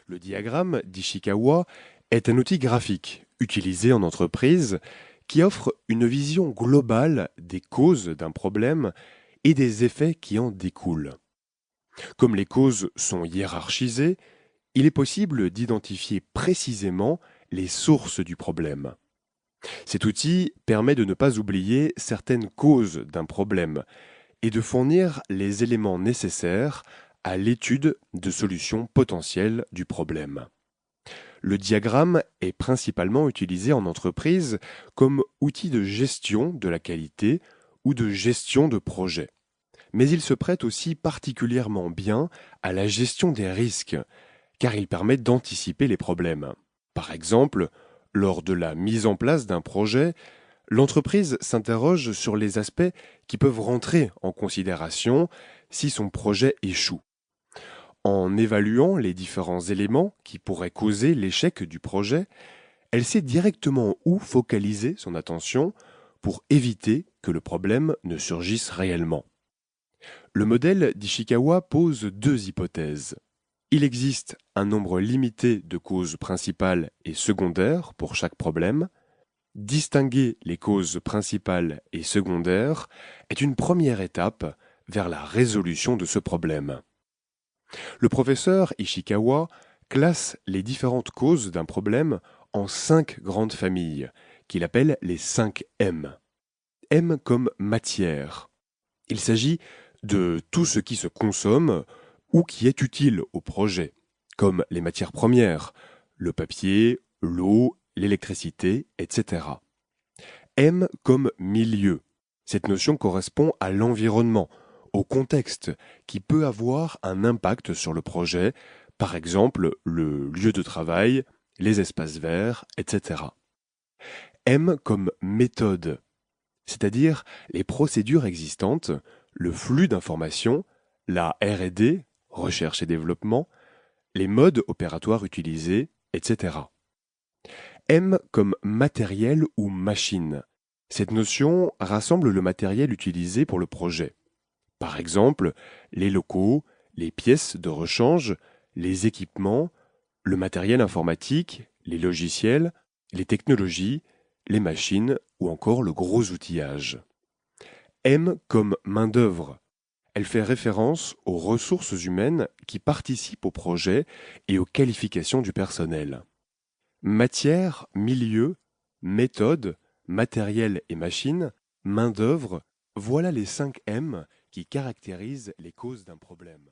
Le diagramme d'Ishikawa est un outil graphique utilisé en entreprise qui offre une vision globale des causes d'un problème et des effets qui en découlent. Comme les causes sont hiérarchisées, il est possible d'identifier précisément les sources du problème. Cet outil permet de ne pas oublier certaines causes d'un problème et de fournir les éléments nécessaires à l'étude de solutions potentielles du problème. Le diagramme est principalement utilisé en entreprise comme outil de gestion de la qualité ou de gestion de projet. Mais il se prête aussi particulièrement bien à la gestion des risques, car il permet d'anticiper les problèmes. Par exemple, lors de la mise en place d'un projet, l'entreprise s'interroge sur les aspects qui peuvent rentrer en considération si son projet échoue. En évaluant les différents éléments qui pourraient causer l'échec du projet, elle sait directement où focaliser son attention pour éviter que le problème ne surgisse réellement. Le modèle d'Ishikawa pose deux hypothèses. Il existe un nombre limité de causes principales et secondaires pour chaque problème. Distinguer les causes principales et secondaires est une première étape vers la résolution de ce problème. Le professeur Ishikawa classe les différentes causes d'un problème en 5 grandes familles, qu'il appelle les 5 M. M comme matière. Il s'agit de tout ce qui se consomme ou qui est utile au projet, comme les matières premières, le papier, l'eau, l'électricité, etc. M comme milieu. Cette notion correspond à l'environnement, au contexte, qui peut avoir un impact sur le projet, par exemple le lieu de travail, les espaces verts, etc. M comme méthode, c'est-à-dire les procédures existantes, le flux d'informations, la R&D, recherche et développement, les modes opératoires utilisés, etc. M comme matériel ou machine. Cette notion rassemble le matériel utilisé pour le projet. Par exemple, les locaux, les pièces de rechange, les équipements, le matériel informatique, les logiciels, les technologies, les machines ou encore le gros outillage. M comme main-d'œuvre. Elle fait référence aux ressources humaines qui participent au projet et aux qualifications du personnel. Matière, milieu, méthode, matériel et machine, main-d'œuvre, voilà les 5 M qui caractérisent les causes d'un problème.